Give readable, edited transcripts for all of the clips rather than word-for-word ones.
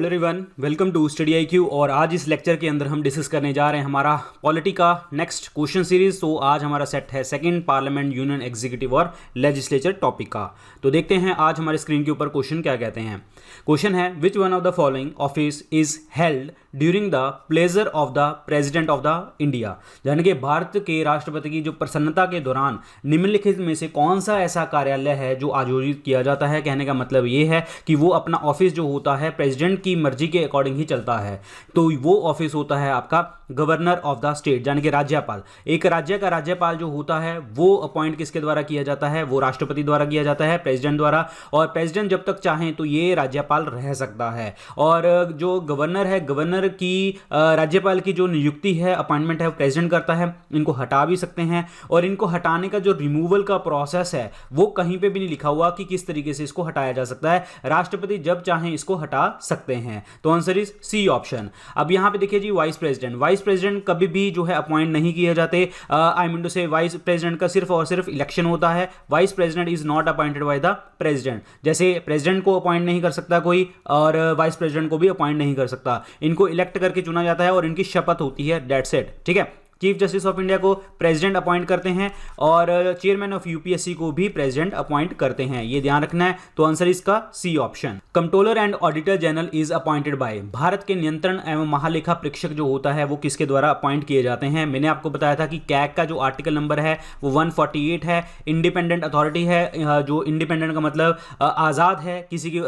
Hello everyone, welcome to study IQ। और आज इस लेक्चर के अंदर हम डिस्कस करने जा रहे हैं हमारा पॉलिटी का नेक्स्ट क्वेश्चन सीरीज। तो आज हमारा सेट है सेकंड पार्लियामेंट, यूनियन एग्जीक्यूटिव और लेजिस्लेचर टॉपिक का। तो देखते हैं आज हमारे स्क्रीन के ऊपर क्वेश्चन क्या कहते हैं। क्वेश्चन है, विच one of the following office is held during the pleasure of the president of the India. यानी कि भारत के राष्ट्रपति की जो प्रसन्नता के दौरान निम्नलिखित में से कौन सा ऐसा कार्यालय है जो आयोजित किया जाता है। कहने का मतलब ये है कि वो अपना ऑफिस जो होता है प्रेसिडेंट की मर्जी के अकॉर्डिंग ही चलता है। तो वो ऑफिस होता है आपका गवर्नर ऑफ द स्टेट, यानी कि राज्यपाल। एक राज्य का राज्यपाल जो होता है वो अपॉइंट किसके द्वारा किया जाता है, वो राष्ट्रपति द्वारा किया जाता है, प्रेसिडेंट द्वारा। और प्रेसिडेंट जब तक चाहें तो ये राज्यपाल रह सकता है। और जो गवर्नर है, गवर्नर की राज्यपाल की जो नियुक्ति है, अपॉइंटमेंट है, वो प्रेसिडेंट करता है। इनको हटा भी सकते हैं और इनको हटाने का जो रिमूवल का प्रोसेस है वो कहीं पे भी नहीं लिखा हुआ कि किस तरीके से इसको हटाया जा सकता है। राष्ट्रपति जब चाहें इसको हटा सकते हैं। तो आंसर इज सी ऑप्शन। अब यहां पे देखिए जी, वाइस प्रेसिडेंट। वाइस प्रेसिडेंट कभी भी जो है अपॉइंट नहीं किए जाते। आई मीन टू से वाइस प्रेसिडेंट का सिर्फ और सिर्फ इलेक्शन होता है। Vice president is not appointed by the president. जैसे प्रेसिडेंट को अपॉइंट नहीं कर सकता कोई और वाइस प्रेसिडेंट को भी अपॉइंट नहीं कर सकता। इनको इलेक्ट करके चुना जाता है और इनकी शपथ होती है, दैट्स इट। ठीक है। चीफ जस्टिस ऑफ इंडिया को प्रेसिडेंट अपॉइंट करते हैं और चेयरमैन ऑफ यूपीएससी को भी प्रेसिडेंट अपॉइंट करते हैं, ये ध्यान रखना है। तो आंसर इसका C option. Controller and auditor general is appointed by. Bharat के नियंत्रण एवं महालेखा परीक्षक जो होता है वो किसके द्वारा अपॉइंट किए जाते हैं। मैंने आपको बताया था कि कैग का जो आर्टिकल नंबर है वो 148 है। इंडिपेंडेंट अथॉरिटी है, जो इंडिपेंडेंट का मतलब आज़ाद है, किसी के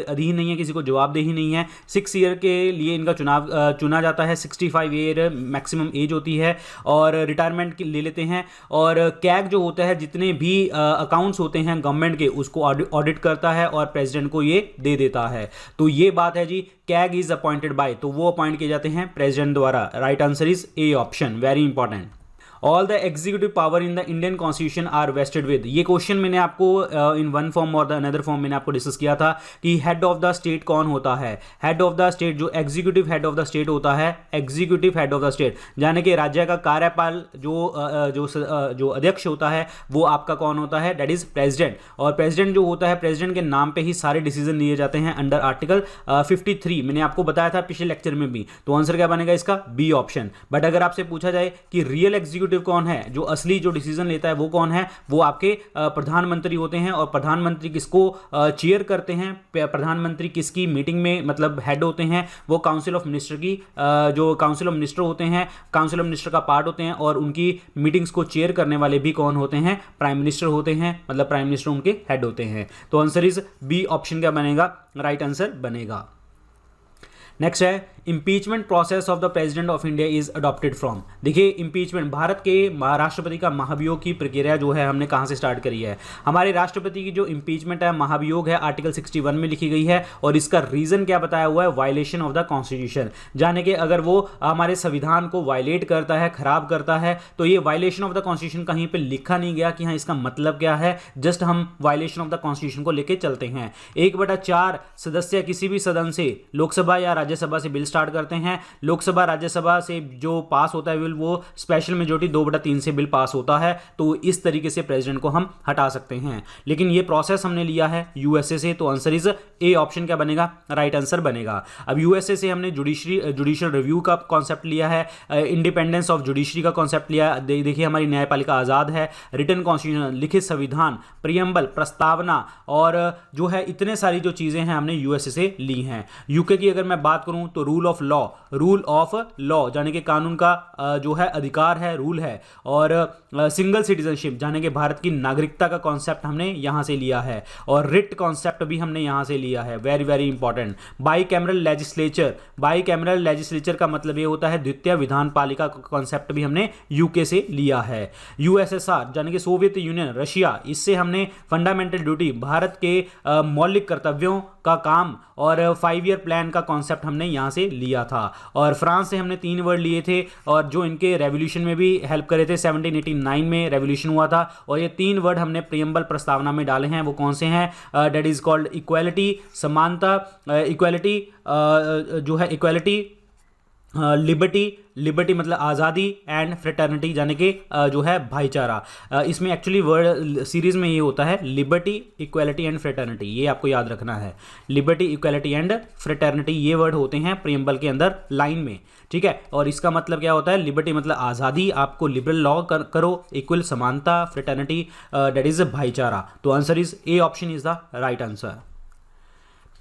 अधीन नहीं है, किसी को जवाबदेही नहीं है। 6 ईयर के लिए इनका चुना जाता है। 65 ईयर मैक्सिमम एज होती है और रिटायरमेंट ले लेते हैं। और कैग जो होता है, जितने भी अकाउंट्स होते हैं गवर्नमेंट के, उसको ऑडिट करता है और प्रेसिडेंट को ये दे देता है। तो ये बात है जी, कैग इज अपॉइंटेड बाय, तो वो अपॉइंट किए जाते हैं प्रेसिडेंट द्वारा। Right answer is A option, very important. All the executive power in the Indian constitution are vested with. ये क्वेश्चन मैंने आपको इन वन फॉर्म और द अनदर फॉर्म मैंने आपको डिस्कस किया था कि हेड ऑफ द स्टेट कौन होता है। हेड ऑफ द स्टेट, जो executive head of the state होता है, executive head of the state, यानी कि राज्य का कार्यपाल जो अध्यक्ष होता है वो आपका कौन होता है, दैट इज प्रेसिडेंट। और प्रेसिडेंट जो होता है, प्रेसिडेंट के नाम पे ही सारे डिसीजन लिए जाते हैं अंडर आर्टिकल 53। मैंने आपको बताया था पिछले लेक्चर में भी। तो आंसर क्या बनेगा इसका, बी ऑप्शन। बट अगर आपसे पूछा जाए कि रियल एग्जीक्यूटिव कौन है, जो असली जो डिसीजन लेता है वो कौन है, वो आपके प्रधानमंत्री होते हैं। और प्रधानमंत्री किसको चेयर करते हैं, प्रधानमंत्री किसकी मीटिंग में मतलब हेड होते हैं, वो काउंसिल ऑफ मिनिस्टर की जो काउंसिल ऑफ मिनिस्टर होते हैं, काउंसिल ऑफ मिनिस्टर का पार्ट होते हैं। और उनकी मीटिंग्स को चेयर करने वाले भी कौन होते हैं, प्राइम मिनिस्टर होते हैं, मतलब प्राइम मिनिस्टर उनके हेड होते हैं। तो आंसर इज बी ऑप्शन क्या बनेगा, राइट आंसर बनेगा। नेक्स्ट है, impeachment process of the president of India is adopted from. देखिए, इंपीचमेंट, भारत के राष्ट्रपति का महाभियोग की प्रक्रिया जो है हमने कहां से स्टार्ट करी है। हमारे राष्ट्रपति की जो इंपीचमेंट है, महाभियोग है, आर्टिकल 61 में लिखी गई है। और इसका रीजन क्या बताया हुआ है, वायलेशन ऑफ द कॉन्स्टिट्यूशन। जाने के अगर वो हमारे संविधान को वायलेट करता है, खराब करता है, तो ये वायलेशन ऑफ द कॉन्स्टिट्यूशन कहीं पर लिखा नहीं गया कि हाँ इसका मतलब क्या है। जस्ट हम वायलेशन ऑफ द कॉन्स्टिट्यूशन को लेकर चलते हैं। 1/4 सदस्य किसी भी सदन से, लोकसभा या राज्यसभा से बिल स्टार्ट करते हैं। लोकसभा राज्यसभा से जो पास होता है बिल, वो स्पेशल मेजॉरिटी 2/3 से बिल पास होता है। तो इस तरीके से प्रेसिडेंट को हम हटा सकते हैं। लेकिन ये प्रोसेस हमने लिया है यूएसए से। तो आंसर इज ए ऑप्शन क्या बनेगा, राइट आंसर बनेगा। अब यूएसए से हमने जुडिशियल रिव्यू का कॉन्सेप्ट लिया है, इंडिपेंडेंस ऑफ जुडिशरी का कॉन्सेप्ट लिया। देखिए, हमारी न्यायपालिका आजाद है, रिटन कॉन्स्टिट्यूशन, लिखित संविधान, प्रियम्बल, प्रस्तावना, और जो है इतने सारी जो चीजें हैं हमने यूएसए से ली हैं। यूके की अगर मैं बात करूं तो रूल ऑफ लॉ जाने के कानून का जो है अधिकार है, रूल है। और सिंगल सिटीजनशिप, जाने के भारत की नागरिकता का कॉन्सेप्ट हमने यहां से लिया है। और रिट कॉन्सेप्ट भी हमने यहां से लिया है, very very important. By cameral legislature का मतलब ये होता है द्वितीय विधान पालिका का कॉन्सेप्ट भी हमने यूके से लिया है। यूएसएसआर, जाने के सोवियत यूनियन, रशिया, इससे हमने फंडामेंटल ड्यूटी, भारत के मौलिक कर्तव्यों का काम और 5 ईयर प्लान का कॉन्सेप्ट हमने यहां से लिया था। और फ्रांस से हमने 3 वर्ड लिए थे और जो इनके रेवोल्यूशन में भी हेल्प करे थे, 1789 में रेवोल्यूशन हुआ था। और ये 3 वर्ड हमने प्रियम्बल प्रस्तावना में डाले हैं। वो कौन से हैं, दैट इज कॉल्ड इक्वालिटी, समानता, इक्वालिटी जो है इक्वालिटी, लिबर्टी मतलब आज़ादी, एंड फ्रेटर्निटी यानी कि जो है भाईचारा। इसमें एक्चुअली वर्ड सीरीज में ये होता है लिबर्टी, इक्वालिटी एंड फ्रेटर्निटी, ये आपको याद रखना है। लिबर्टी, इक्वालिटी एंड फ्रेटर्निटी ये वर्ड होते हैं प्रीएम्बल के अंदर लाइन में, ठीक है। और इसका मतलब क्या होता है, लिबर्टी मतलब आज़ादी, आपको लिबरल लॉ करो, इक्वल समानता, फ्रेटर्निटी दैट इज भाईचारा। तो answer is A option is the right answer.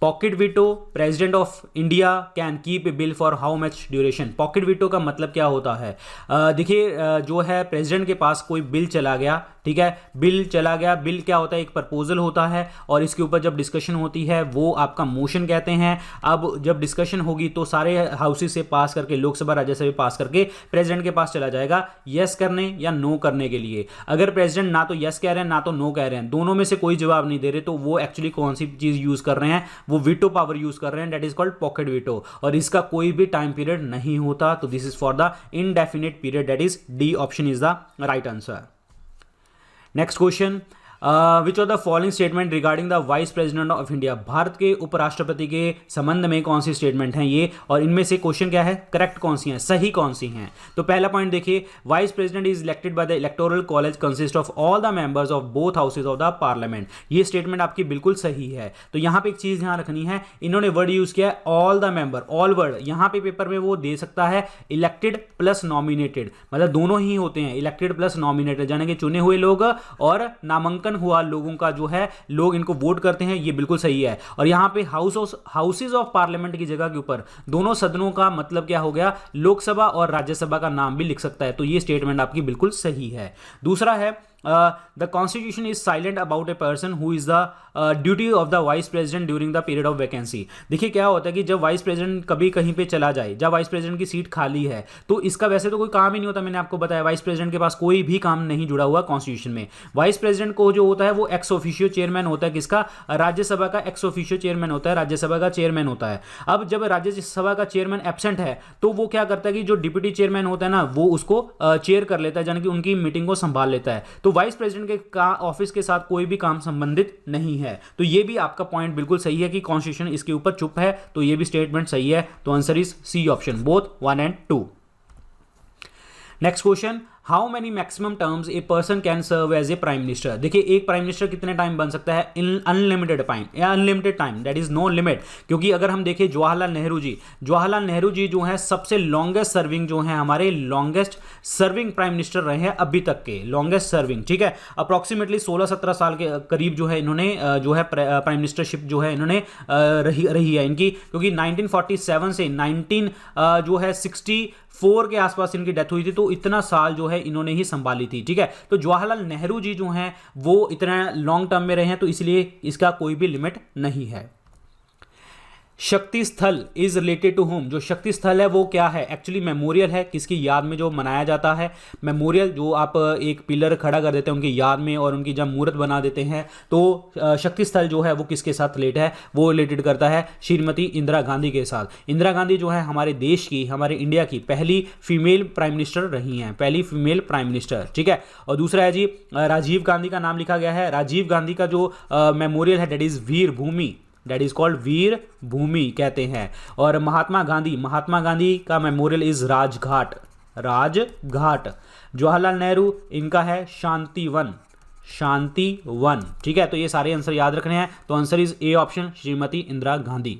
Pocket veto, president of India can keep a bill for how much duration. Pocket veto का मतलब क्या होता है, देखिए जो है प्रेसिडेंट के पास कोई बिल चला गया, ठीक है, बिल चला गया, बिल क्या होता है, एक प्रपोजल होता है और इसके ऊपर जब डिस्कशन होती है वो आपका मोशन कहते हैं। अब जब डिस्कशन होगी तो सारे हाउसेस से पास करके, लोकसभा राज्यसभा पास करके प्रेसिडेंट के पास चला जाएगा यस करने या नो करने के लिए। अगर प्रेसिडेंट ना तो यस कह रहे हैं ना तो नो कह रहे हैं, दोनों में से कोई जवाब नहीं दे रहे, तो वो एक्चुअली कौन सी चीज यूज कर रहे हैं, वो वीटो पावर यूज कर रहे हैं, that is called pocket veto. और इसका कोई भी टाइम पीरियड नहीं होता, तो this is for the indefinite period, that is D option is the right answer. Next question, which of the following statement regarding the vice president of India. Bharat के उपराष्ट्रपति के संबंध में कौन सी स्टेटमेंट हैं ये, और इनमें से क्वेश्चन क्या है, करेक्ट कौन सी हैं, सही कौन सी हैं। तो पहला पॉइंट देखिए, vice president is elected by the electoral college consist of all the members of both houses of the parliament. ये स्टेटमेंट आपकी बिल्कुल सही है। तो यहां पे एक चीज ध्यान रखनी है, इन्होंने वर्ड यूज किया है all the member, all word. यहां पे पेपर में वो दे सकता है इलेक्टेड प्लस नॉमिनेटेड, मतलब दोनों ही होते हैं, इलेक्टेड प्लस नॉमिनेटेड, यानी कि चुने हुए लोग और नामांकन हुआ लोगों का जो है, लोग इनको वोट करते हैं, ये बिल्कुल सही है। और यहां पे हाउसेज ऑफ पार्लियामेंट की जगह के ऊपर दोनों सदनों का मतलब क्या हो गया, लोकसभा और राज्यसभा का नाम भी लिख सकता है। तो ये स्टेटमेंट आपकी बिल्कुल सही है। दूसरा है, the constitution is silent about a person who is the duty of the vice president during the period of vacancy. देखिए क्या होता है कि जब वाइस प्रेसिडेंट कभी कहीं पे चला जाए, जब वाइस प्रेसिडेंट की सीट खाली है, तो इसका वैसे तो कोई काम ही नहीं होता, मैंने आपको बताया वाइस प्रेसिडेंट के पास कोई भी काम नहीं जुड़ा हुआ कॉन्स्टिट्यूशन में। वाइस प्रेसिडेंट को जो होता है वो एक्स ऑफिशियो चेयरमैन होता है, किसका, राज्यसभा का एक्स ऑफिशियो चेयरमैन होता है, राज्यसभा का चेयरमैन होता है। अब जब राज्यसभा का चेयरमैन एब्सेंट है तो वो क्या करता है कि जो डिप्टी चेयरमैन होता है ना, वो उसको चेयर कर लेता है, यानी कि उनकी मीटिंग को संभाल लेता है। तो वाइस प्रेसिडेंट के ऑफिस के साथ कोई भी काम संबंधित नहीं है। तो ये भी आपका पॉइंट बिल्कुल सही है कि कॉन्स्टिट्यूशन इसके ऊपर चुप है, तो ये भी स्टेटमेंट सही है। तो answer is C option, both 1 and 2। Next question, how many maximum terms a person can serve as a prime minister. देखिए एक प्राइम मिनिस्टर कितने टाइम बन सकता है, इन अनलिमिटेड टाइम या unlimited time, that is no limit. क्योंकि अगर हम देखें जवाहरलाल नेहरू जी जो है सबसे लॉन्गेस्ट सर्विंग, जो है हमारे लॉन्गेस्ट सर्विंग प्राइम मिनिस्टर रहे हैं अभी तक के, लॉन्गेस्ट सर्विंग, ठीक है। अप्रॉक्सीमेटली 16-17 साल के करीब जो है इन्होंने जो है प्राइम मिनिस्टरशिप जो है इन्होंने रही है इनकी, क्योंकि 1947 से 1964 के आसपास इनकी डेथ हुई थी, तो इतना साल जो है इन्होंने ही संभाली थी, ठीक है। तो जवाहरलाल नेहरू जी जो हैं वो इतना लॉन्ग टर्म में रहे हैं, तो इसलिए इसका कोई भी लिमिट नहीं है। शक्ति स्थल इज रिलेटेड टू होम। जो शक्ति स्थल है वो क्या है, एक्चुअली मेमोरियल है, किसकी याद में जो मनाया जाता है। मेमोरियल जो आप एक पिलर खड़ा कर देते हैं उनकी याद में और उनकी जब मूर्त बना देते हैं, तो शक्ति स्थल जो है वो किसके साथ रिलेटेड है, वो रिलेटेड करता है श्रीमती इंदिरा गांधी के साथ। इंदिरा गांधी जो है हमारे देश की, हमारे इंडिया की पहली फीमेल प्राइम मिनिस्टर रही हैं, पहली फीमेल प्राइम मिनिस्टर, ठीक है। और दूसरा है जी राजीव गांधी का नाम लिखा गया है। राजीव गांधी का जो मेमोरियल है that is Veer Bhoomi, that is called Veer Bhoomi कहते हैं। और महात्मा गांधी का मेमोरियल इज राजघाट। जवाहरलाल नेहरू इनका है शांति वन, ठीक है। तो ये सारे आंसर याद रखने हैं। तो answer is A option, Shrimati Indira Gandhi.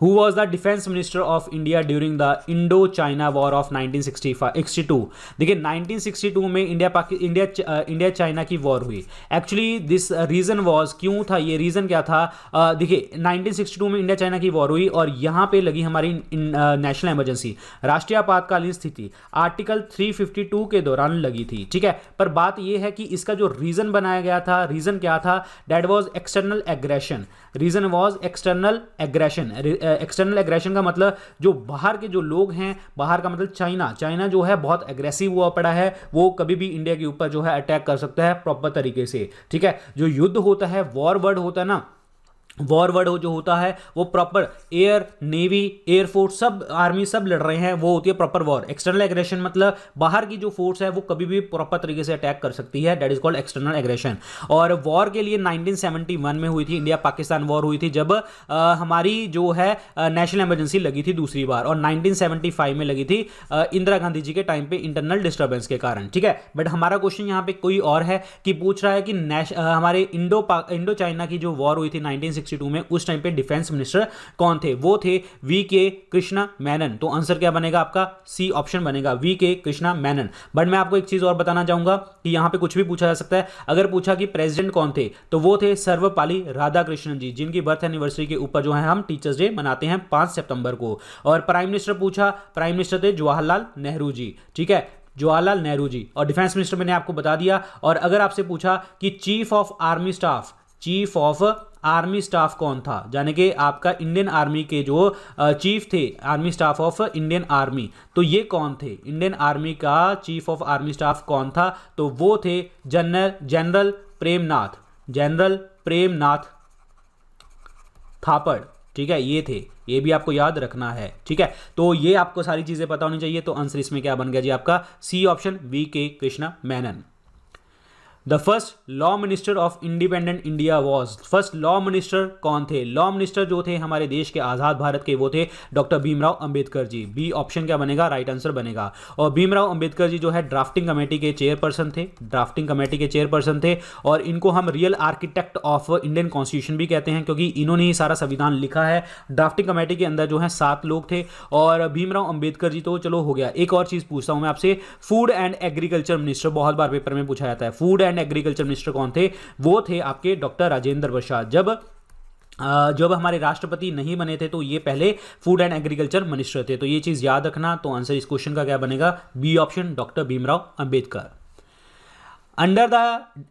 Who was the defense minister of India during the Indo-China War of 1962? देखिए 1962 में इंडिया चाइना की वॉर हुई। एक्चुअली दिस रीजन वॉज, क्यों था ये रीजन, क्या था, देखिए 1962 में इंडिया चाइना की वॉर हुई और यहाँ पे लगी हमारी नेशनल इमरजेंसी, राष्ट्रीय आपातकालीन स्थिति, आर्टिकल 352 के दौरान लगी थी, ठीक है। पर बात यह है कि इसका जो रीजन बनाया गया था, रीजन क्या था, that was external aggression. Reason was external aggression. External aggression का मतलब जो बाहर के जो लोग हैं, बाहर का मतलब चाइना जो है बहुत एग्रेसिव हुआ पड़ा है, वो कभी भी इंडिया के ऊपर जो है अटैक कर सकता है प्रॉपर तरीके से, ठीक है। जो युद्ध होता है, वॉर वर्ड होता है ना, वॉर वर्ड जो होता है वो प्रॉपर एयर नेवी एयरफोर्स सब आर्मी सब लड़ रहे हैं, वो होती है प्रॉपर वॉर। एक्सटर्नल एग्रेशन मतलब बाहर की जो फोर्स है वो कभी भी प्रॉपर तरीके से अटैक कर सकती है, that is called external aggression. और वॉर के लिए 1971 में हुई थी, इंडिया पाकिस्तान वॉर हुई थी, जब हमारी जो है नेशनल इमरजेंसी लगी थी दूसरी बार, और 1975 में लगी थी इंदिरा गांधी जी के टाइम पे इंटरनल डिस्टर्बेंस के कारण, ठीक है। बट हमारा क्वेश्चन यहाँ पे कोई और है कि पूछ रहा है कि हमारे इंडो चाइना की जो वॉर हुई थी 1962 में, उस टाइम पे डिफेंस मिनिस्टर कौन थे? वो थे वी.के. कृष्णा मेनन। तो आंसर क्या बनेगा आपका? सी ऑप्शन बनेगा, वी.के. कृष्णा मेनन। बट मैं आपको एक चीज और बताना चाहूंगा कि यहां पे कुछ भी पूछा जा सकता है। अगर पूछा कि प्रेसिडेंट कौन थे, तो वो थे सर्वपल्ली राधाकृष्णन जी, जिनकी बर्थ एनिवर्सरी के ऊपर जो है हम टीचर्स डे मनाते हैं 5 सितंबर को। और प्राइम मिनिस्टर पूछा, प्राइम मिनिस्टर थे जवाहरलाल नेहरू जी, ठीक है, जवाहरलाल नेहरू जी। और डिफेंस मिनिस्टर मैंने आपको बता दिया। और अगर आपसे पूछा कि चीफ ऑफ आर्मी स्टाफ कौन था, यानी कि आपका इंडियन आर्मी के जो चीफ थे, army staff of Indian army, तो ये कौन थे? इंडियन आर्मी का चीफ ऑफ आर्मी स्टाफ कौन था? तो वो थे जनरल प्रेमनाथ थापड़, ठीक है, ये थे। ये भी आपको याद रखना है, ठीक है। तो ये आपको सारी चीजें पता होनी चाहिए। तो आंसर इसमें क्या बन गया जी आपका? C option, V K. Krishna Menon. The first law minister of independent India was, first law minister कौन थे? लॉ मिनिस्टर जो थे हमारे देश के आज़ाद भारत के, वो थे doctor Bhimrao Ambedkar ji. B option क्या बनेगा? राइट आंसर बनेगा। और भीमराव अंबेडकर जी जो है ड्राफ्टिंग कमेटी के चेयरपर्सन थे, और इनको हम real architect of Indian constitution भी कहते हैं, क्योंकि इन्होंने ही सारा संविधान लिखा है। ड्राफ्टिंग कमेटी के अंदर जो है 7 लोग थे, और भीमराव अंबेडकर जी तो चलो हो गया। एक और चीज़ पूछता हूँ मैं आपसे, फूड एंड एग्रीकल्चर मिनिस्टर बहुत बार पेपर में पूछा जाता है, फूड एंड एग्रीकल्चर मिनिस्टर कौन थे? वो थे आपके डॉक्टर राजेंद्र प्रसाद। जब हमारे राष्ट्रपति नहीं बने थे तो ये पहले फूड एंड एग्रीकल्चर मिनिस्टर थे। तो ये चीज याद रखना। तो आंसर इस क्वेश्चन का क्या बनेगा? B option, doctor Bhimrao Ambedkar. Under the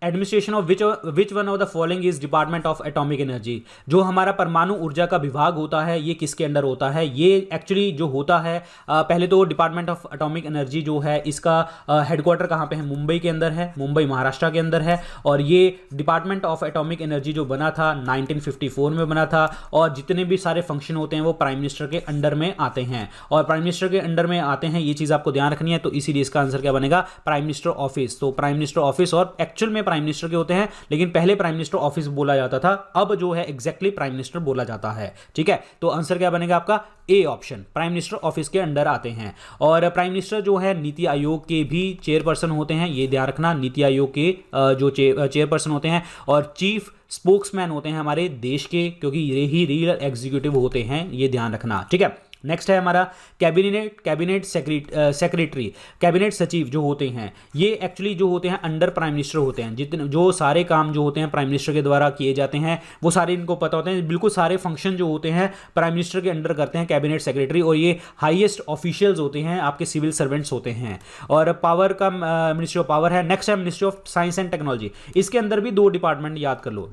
administration of which one of the following is department of atomic energy, जो हमारा परमाणु ऊर्जा का विभाग होता है ये किसके अंडर होता है? ये एक्चुअली जो होता है पहले तो डिपार्टमेंट ऑफ एटॉमिक एनर्जी जो है इसका हेडक्वार्टर कहाँ पे है? मुंबई के अंदर है, मुंबई महाराष्ट्र के अंदर है। और ये डिपार्टमेंट ऑफ एटॉमिक एनर्जी जो बना था 1954 में बना था, और जितने भी सारे फंक्शन होते हैं वो प्राइम मिनिस्टर के अंडर में आते हैं, और प्राइम मिनिस्टर के अंडर में आते हैं, ये चीज़ आपको ध्यान रखनी है। तो इसीलिए इसका आंसर क्या बनेगा? Prime minister office. तो प्राइम मिनिस्टर ऑफिस, और एक्चुअल में प्राइम मिनिस्टर के होते हैं, लेकिन पहले प्राइम मिनिस्टर ऑफिस बोला जाता था, अब जो है एग्जैक्टली प्राइम मिनिस्टर बोला जाता है, ठीक है। तो आंसर क्या बनेगा आपका? A option, prime minister office के अंडर आते हैं। और प्राइम मिनिस्टर जो है नीति आयोग के भी चेयरपर्सन होते हैं, ये ध्यान रखना, नीति आयोग के जो चेयरपर्सन होते हैं, और चीफ स्पोक्समैन होते हैं हमारे देश के, क्योंकि ये ही रियल एग्जीक्यूटिव होते हैं, ये ध्यान रखना, ठीक है। नेक्स्ट है हमारा कैबिनेट सेक्रेटरी, कैबिनेट सचिव जो होते हैं, ये एक्चुअली जो होते हैं अंडर प्राइम मिनिस्टर होते हैं। जितने जो सारे काम जो होते हैं प्राइम मिनिस्टर के द्वारा किए जाते हैं वो सारे इनको पता होते हैं, बिल्कुल सारे फंक्शन जो होते हैं प्राइम मिनिस्टर के अंडर करते हैं कैबिनेट सेक्रेटरी। और ये हाईएस्ट ऑफिशियल्स होते हैं, आपके सिविल सर्वेंट्स होते हैं। और पावर का मिनिस्ट्री ऑफ पावर है। नेक्स्ट है ministry of science and technology, इसके अंदर भी 2 डिपार्टमेंट याद कर लो,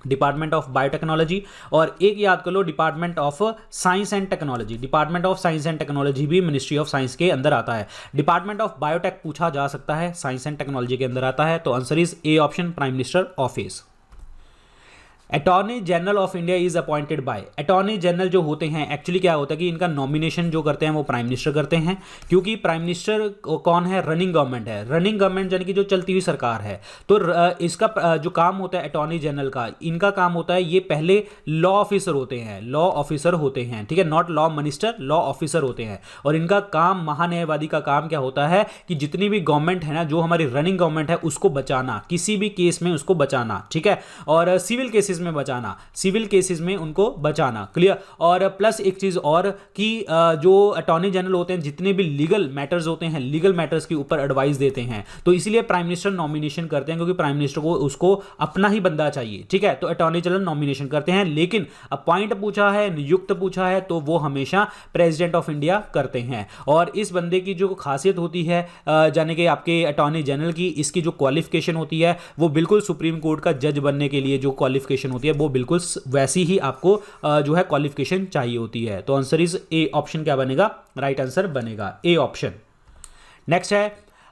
डिपार्टमेंट ऑफ बायोटेक्नोलॉजी, और एक याद कर लो department of science and technology. Department of science and technology भी मिनिस्ट्री ऑफ साइंस के अंदर आता है। डिपार्टमेंट ऑफ बायोटेक पूछा जा सकता है, साइंस एंड टेक्नोलॉजी के अंदर आता है। तो answer is A option, prime minister office. Attorney general of India is appointed bye, attorney general जो होते हैं एक्चुअली क्या होता है कि इनका नॉमिनेशन जो करते हैं वो प्राइम मिनिस्टर करते हैं, क्योंकि प्राइम मिनिस्टर कौन है? रनिंग गवर्नमेंट है, रनिंग गवर्नमेंट यानी कि जो चलती हुई सरकार है। तो इसका जो काम होता है अटॉर्नी जनरल का, इनका काम होता है, ये पहले लॉ ऑफिसर होते हैं, ठीक है, not law minister, law officer होते हैं। और इनका काम, महान्यायवादी का काम क्या होता है कि जितनी भी गवर्नमेंट है ना, जो हमारी रनिंग गवर्नमेंट है उसको बचाना, किसी भी केस में उसको बचाना, ठीक है, और सिविल केसेस में बचाना, सिविल केसेस में उनको बचाना, क्लियर। और प्लस एक चीज और कि जो अटॉर्नी जनरल होते हैं जितने भी लीगल मैटर्स होते हैं, लीगल मैटर्स के ऊपर एडवाइस देते हैं। तो इसलिए प्राइम मिनिस्टर नॉमिनेशन करते हैं, क्योंकि प्राइम मिनिस्टर को उसको अपना ही बंदा चाहिए, ठीक है। तो अटॉर्नी जनरल नॉमिनेशन करते हैं, लेकिन अपॉइंट पूछा है, नियुक्त पूछा है, तो वो हमेशा प्रेसिडेंट ऑफ इंडिया करते हैं। और इस बंदे की जो खासियत होती है यानी कि आपके अटॉर्नी जनरल की, इसकी जो क्वालिफिकेशन होती है वो बिल्कुल सुप्रीम कोर्ट का जज बनने के लिए जो क्वालिफिकेशन होती है वो बिल्कुल वैसी ही आपको जो है क्वालिफिकेशन चाहिए होती है। तो आंसर इज ए ऑप्शन क्या बनेगा? राइट आंसर बनेगा ए ऑप्शन। नेक्स्ट है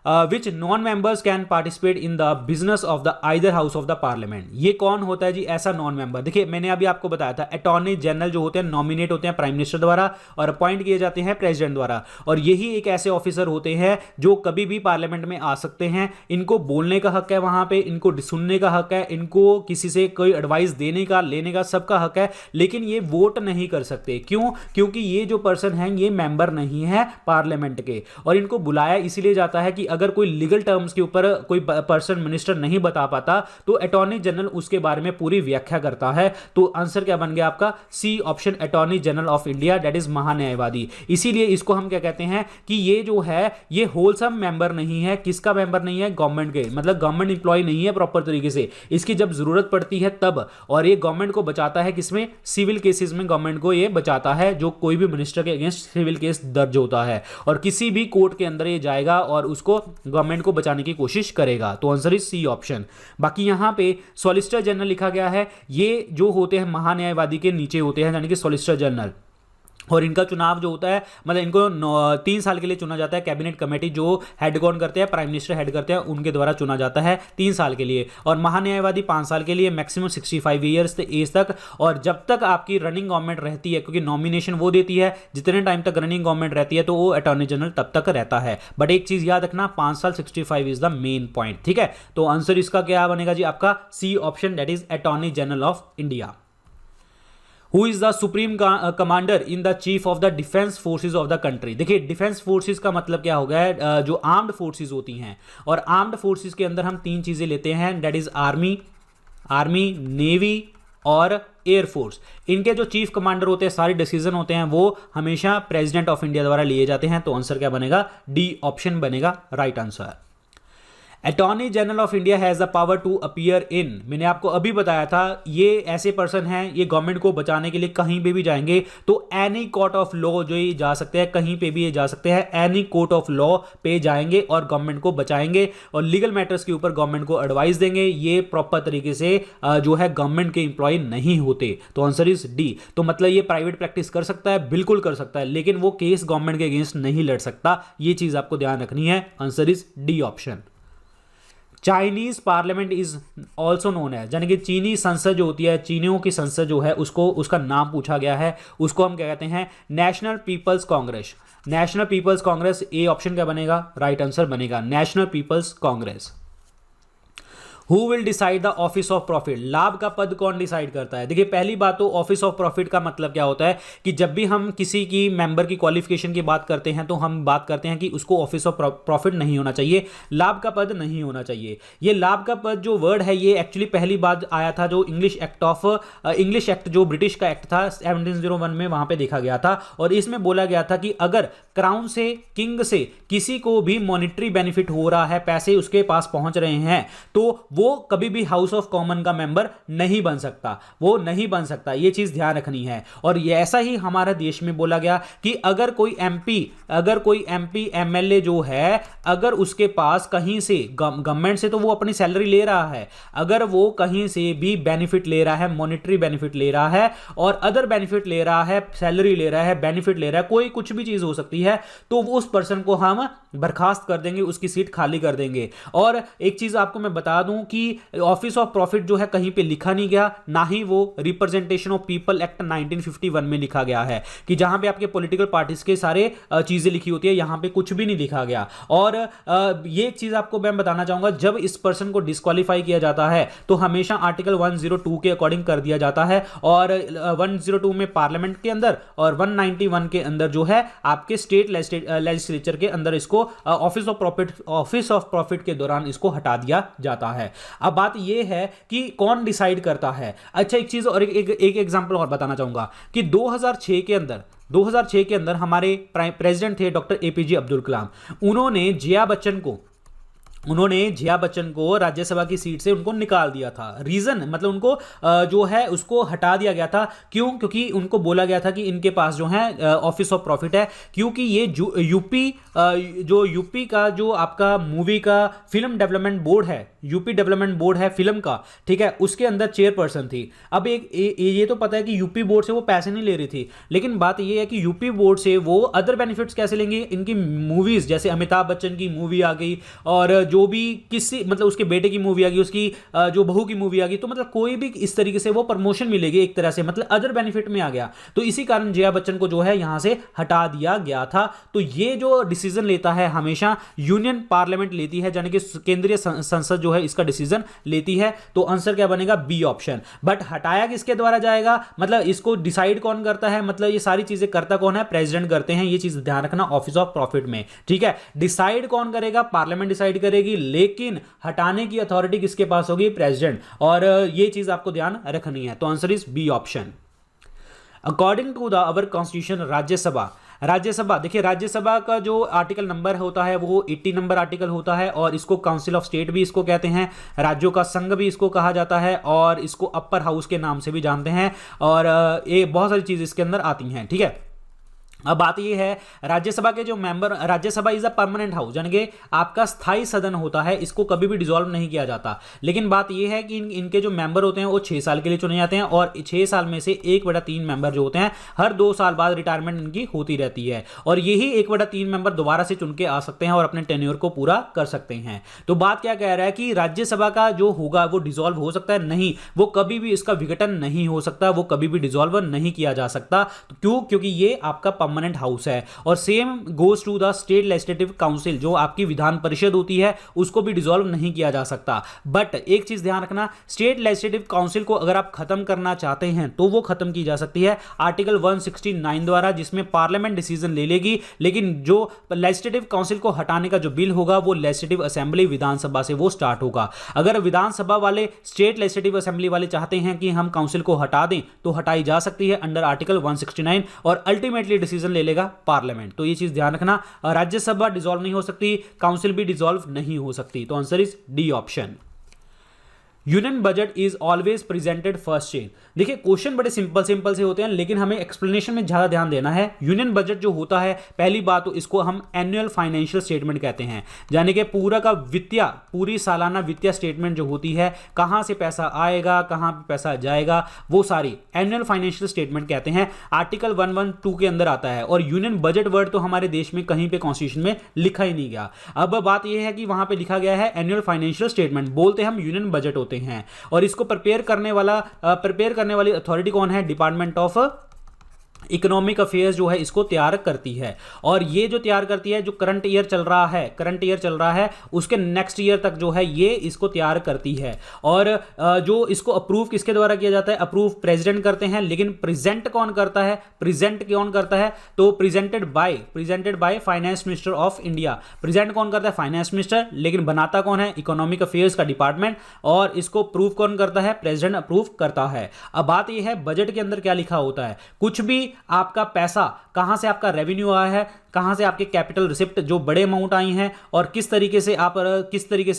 which non members can participate in the business of the either house of the parliament. ये कौन होता है जी ऐसा नॉन मेंबर? देखिए मैंने अभी आपको बताया था अटॉर्नी जनरल जो होते हैं नॉमिनेट होते हैं प्राइम मिनिस्टर द्वारा और अपॉइंट किए जाते हैं प्रेसिडेंट द्वारा, और यही एक ऐसे ऑफिसर होते हैं जो कभी भी पार्लियामेंट में आ सकते हैं। इनको बोलने का हक है वहां पे, इनको सुनने का हक है, इनको किसी से कोई एडवाइस देने का लेने का सबका हक है, लेकिन ये वोट नहीं कर सकते। क्यों? क्योंकि ये जो पर्सन हैं ये मेंबर नहीं है पार्लियामेंट के, और इनको बुलाया इसीलिए जाता है कि अगर कोई लीगल टर्म्स के ऊपर कोई पर्सन मिनिस्टर नहीं बता पाता तो अटॉर्नी जनरल उसके बारे में पूरी व्याख्या करता है। तो आंसर क्या बन गया आपका? C option, attorney general of India, that is महान्यायवादी। इसीलिए इसको हम क्या कहते हैं कि ये जो है ये होलसम मेंबर नहीं है। किसका मेंबर नहीं है? गवर्नमेंट के, मतलब गवर्नमेंट इंप्लॉय नहीं है प्रॉपर तरीके से। इसकी जब जरूरत पड़ती है तब, और ये गवर्नमेंट को बचाता है किसमें? सिविल केसेस में गवर्नमेंट को ये बचाता है, जो कोई भी मिनिस्टर के अगेंस्ट सिविल केस दर्ज होता है, और किसी भी कोर्ट के अंदर ये जाएगा और उसको गवर्नमेंट को बचाने की कोशिश करेगा। तो आंसर इज सी ऑप्शन। बाकी यहां पे सॉलिसिटर जनरल लिखा गया है, ये जो होते हैं महान्यायवादी के नीचे होते हैं, यानी कि सॉलिसिटर जनरल, और इनका चुनाव जो होता है मतलब इनको 3 साल के लिए चुना जाता है। कैबिनेट कमेटी जो हेड कौन करते हैं? प्राइम मिनिस्टर हेड करते हैं, उनके द्वारा चुना जाता है 3 साल के लिए। और महान्यायवादी 5 साल के लिए, मैक्सिमम 65 ईयर्स एज तक, और जब तक आपकी रनिंग गवर्नमेंट रहती है, क्योंकि नॉमिनेशन वो देती है, जितने टाइम तक रनिंग गवर्नमेंट रहती है तो वो अटॉर्नी जनरल तब तक रहता है। बट एक चीज याद रखना, 5 साल 65 इज द मेन पॉइंट, ठीक है। तो आंसर इसका क्या बनेगा जी आपका? C option, that is attorney general of India. Who is the supreme commander in the chief of the defence forces of the country? देखिए डिफेंस फोर्सेज का मतलब क्या हो गया है? जो आर्म्ड फोर्सेज होती हैं, और आर्म्ड फोर्सेज के अंदर हम 3 चीजें लेते हैं, दैट इज आर्मी, नेवी और एयरफोर्स। इनके जो चीफ कमांडर होते हैं, सारे डिसीजन होते हैं वो हमेशा प्रेसिडेंट ऑफ इंडिया द्वारा लिए जाते हैं। तो आंसर क्या बनेगा? डी ऑप्शन बनेगा right answer. Attorney general of India has the power to appear in, मैंने आपको अभी बताया था, ये ऐसे पर्सन हैं, ये गवर्नमेंट को बचाने के लिए कहीं पे भी जाएंगे तो एनी कोर्ट ऑफ लॉ जो ये जा सकते हैं, कहीं पे भी ये जा सकते हैं, एनी कोर्ट ऑफ लॉ पे जाएंगे और गवर्नमेंट को बचाएंगे और लीगल मैटर्स के ऊपर गवर्नमेंट को एडवाइस देंगे। ये प्रॉपर तरीके से जो है गवर्नमेंट के इंप्लॉय नहीं होते। तो आंसर इज डी। तो मतलब ये प्राइवेट प्रैक्टिस कर सकता है, बिल्कुल कर सकता है, लेकिन वो केस गवर्नमेंट के अगेंस्ट नहीं लड़ सकता। ये चीज आपको ध्यान रखनी है। Answer is D option. Chinese parliament is also known है, यानी कि चीनी संसद जो होती है, चीनियों की संसद जो है, उसको उसका नाम पूछा गया है, उसको हम क्या कहते हैं? National people's congress. National people's congress, A option क्या बनेगा? राइट आंसर बनेगा national people's congress. Who will decide the office of profit? लाभ का पद कौन डिसाइड करता है? देखिए पहली बात तो ऑफिस ऑफ प्रॉफिट का मतलब क्या होता है कि जब भी हम किसी की मेंबर की क्वालिफिकेशन की बात करते हैं तो हम बात करते हैं कि उसको ऑफिस ऑफ प्रॉफिट नहीं होना चाहिए, लाभ का पद नहीं होना चाहिए। ये लाभ का पद जो वर्ड है ये एक्चुअली पहली बार आया था जो इंग्लिश एक्ट जो ब्रिटिश का एक्ट था 1701 में, वहां पे देखा गया था, और इसमें बोला गया था कि अगर क्राउन से, किंग से किसी को भी मॉनिटरी बेनिफिट हो रहा है, पैसे उसके पास पहुंच रहे हैं, तो वो कभी भी हाउस ऑफ कॉमन का मेंबर नहीं बन सकता, वो नहीं बन सकता। ये चीज ध्यान रखनी है। और ये ऐसा ही हमारा देश में बोला गया कि अगर कोई एमपी एमएलए जो है, अगर उसके पास कहीं से गवर्नमेंट से तो वो अपनी सैलरी ले रहा है, अगर वो कहीं से भी बेनिफिट ले रहा है, मॉनिटरी बेनिफिट ले रहा है और अदर बेनिफिट ले रहा है, सैलरी ले रहा है, बेनिफिट ले रहा है, कोई कुछ भी चीज हो सकती है, तो वो उस पर्सन को हम बर्खास्त कर देंगे, उसकी सीट खाली कर देंगे। और एक चीज आपको मैं बता दूं कि ऑफिस ऑफ प्रॉफिट जो है कहीं पे लिखा नहीं गया, ना ही वो रिप्रेजेंटेशन ऑफ पीपल एक्ट 1951 में लिखा गया है कि जहां पे आपके पॉलिटिकल पार्टीज के सारे चीजें लिखी होती है, यहां पे कुछ भी नहीं लिखा गया। और ये एक चीज आपको मैं बताना चाहूंगा, जब इस पर्सन को डिस्क्वालीफाई किया जाता है तो हमेशा आर्टिकल 102 के अकॉर्डिंग कर दिया जाता है, और 102 में पार्लियामेंट के अंदर और 191 के अंदर जो है आपके स्टेट लेजिस्लेचर के अंदर इसको ऑफिस ऑफ प्रॉफिट के दौरान इसको हटा दिया जाता है। अब बात यह है कि कौन डिसाइड करता है। अच्छा एक चीज और एक एग्जांपल और बताना चाहूंगा कि 2006 के अंदर हमारे प्रेसिडेंट थे डॉक्टर एपीजे अब्दुल कलाम। उन्होंने जया बच्चन को उन्होंने जया बच्चन को राज्यसभा की सीट से उनको निकाल दिया था। रीजन मतलब उनको जो है उसको हटा दिया गया था। क्यों? क्योंकि उनको बोला गया था कि इनके पास जो है ऑफिस ऑफ प्रॉफिट है, क्योंकि ये जो यूपी का जो आपका मूवी का फिल्म डेवलपमेंट बोर्ड है, यूपी डेवलपमेंट बोर्ड है फिल्म का, ठीक है, उसके अंदर चेयरपर्सन थी। अब ये तो पता है कि यूपी बोर्ड से वो पैसे नहीं ले रही थी, लेकिन बात ये है कि यूपी बोर्ड से वो अदर बेनिफिट्स कैसे लेंगे? इनकी मूवीज जैसे अमिताभ बच्चन की मूवी आ गई, और जो भी किसी मतलब उसके बेटे की मूवी आ गई, उसकी जो बहू की मूवी आ गई, तो मतलब कोई भी इस तरीके से वो प्रमोशन मिलेगी एक तरह से, मतलब अदर बेनिफिट में आ गया। तो इसी कारण जया बच्चन को जो है यहां से हटा दिया गया था। तो ये जो डिसीजन लेता है हमेशा यूनियन पार्लियामेंट लेती है, यानी कि केंद्रीय संसद जो है इसका डिसीजन लेती है। तो आंसर क्या बनेगा? B option. बट हटाया किसके द्वारा जाएगा? मतलब इसको डिसाइड कौन करता है? मतलब ये सारी चीजें करता कौन है? प्रेसिडेंट करते हैं। ये चीज ध्यान रखना ऑफिस ऑफ प्रॉफिट में, ठीक है। डिसाइड कौन करेगा? पार्लियामेंट डिसाइड करेगी, लेकिन हटाने की अथॉरिटी किसके पास होगी? प्रेसिडेंट। और ये चीज आपको ध्यान रखनी है। तो answer is B option. According to the our constitution, Rajya Sabha देखिए, राज्यसभा का जो आर्टिकल नंबर होता है वो 80 नंबर आर्टिकल होता है, और इसको काउंसिल ऑफ स्टेट भी इसको कहते हैं, राज्यों का संघ भी इसको कहा जाता है, और इसको अपर हाउस के नाम से भी जानते हैं, और ये बहुत सारी चीज इसके अंदर आती हैं, ठीक है। अब बात यह है, राज्यसभा के जो member, Rajya Sabha is a permanent house, यानी कि आपका स्थायी सदन होता है, इसको कभी भी डिसॉल्व नहीं किया जाता। लेकिन बात यह है कि इनके जो मेंबर होते हैं वो 6 साल के लिए चुने जाते हैं, और 6 साल में से 1/3 मेंबर जो होते हैं हर 2 साल बाद रिटायरमेंट इनकी होती रहती है, और यही 1/3 मेंबर दोबारा से चुन के आ सकते हैं और अपने टेन्योर को पूरा कर सकते हैं। तो बात क्या कह रहा है कि राज्यसभा का जो होगा वो डिसॉल्व हो सकता है? नहीं, वो कभी भी इसका विघटन नहीं हो सकता, वो कभी भी डिसॉल्व नहीं किया जा सकता। तो क्यों? क्योंकि ये आपका परमानेंट हाउस है। और same goes to the state legislative council, जो आपकी विधान परिषद होती है, उसको भी डिसॉल्व नहीं किया जा सकता। बट एक चीज ध्यान रखना, स्टेट लेजिस्लेटिव काउंसिल को अगर आप खत्म करना चाहते हैं तो वो खत्म की जा सकती है आर्टिकल 169 द्वारा, जिसमें पार्लियामेंट डिसीजन ले लेगी, लेकिन जो लेजिस्लेटिव काउंसिल को हटाने का जो बिल होगा वो लेजिस्लेटिव असेंबली, विधानसभा से वो स्टार्ट होगा। अगर विधानसभा वाले, स्टेट लेजिस्लेटिव असेंबली वाले चाहते हैं कि हम काउंसिल को हटा दें तो हटाई जा सकती है अंडर आर्टिकल 169, और अल्टीमेटली डिसीजन ले लेगा पार्लियामेंट। तो ये चीज ध्यान रखना, राज्यसभा डिसॉल्व नहीं हो सकती, काउंसिल भी डिसॉल्व नहीं हो सकती। तो answer is D option. Union budget is always presented first in. देखिए, क्वेश्चन बड़े सिंपल से होते हैं, लेकिन हमें एक्सप्लेनेशन में ज्यादा ध्यान देना है। यूनियन बजट जो होता है, पहली बात तो इसको हम एनुअल फाइनेंशियल स्टेटमेंट कहते हैं, यानी कि पूरा का पूरी सालाना वित्तीय स्टेटमेंट जो होती है, कहां से पैसा आएगा, कहां पे पैसा जाएगा, वो सारी एनुअल फाइनेंशियल स्टेटमेंट कहते हैं। आर्टिकल 112 के अंदर आता है, और यूनियन बजट वर्ड तो हमारे देश में कहीं पे कॉन्स्टिट्यूशन में लिखा ही नहीं गया। अब बात यह है कि वहां पे लिखा गया है एनुअल फाइनेंशियल स्टेटमेंट, बोलते हम यूनियन बजट होते हैं। और इसको प्रिपेयर करने वाली अथॉरिटी कौन है? डिपार्टमेंट ऑफ इकोनॉमिक अफेयर्स जो है इसको तैयार करती है। और ये जो तैयार करती है, जो करंट ईयर चल रहा है उसके नेक्स्ट ईयर तक जो है ये इसको तैयार करती है। और जो इसको अप्रूव किसके द्वारा किया जाता है? अप्रूव प्रेसिडेंट करते हैं, लेकिन प्रेजेंट कौन करता है? तो presented by finance minister of India. Present कौन करता है? फाइनेंस मिनिस्टर, लेकिन बनाता कौन है? इकोनॉमिक अफेयर्स का डिपार्टमेंट। और इसको अप्रूव कौन करता है? प्रेसिडेंट अप्रूव करता है। अब बात यह है, बजट के अंदर क्या लिखा होता है? कुछ भी आपका पैसा कहां से आपका रेवेन्यू आया है, कहां से आपके कैपिटल रिसिप्ट जो बड़े अमाउंट आई हैं, और किस तरीके से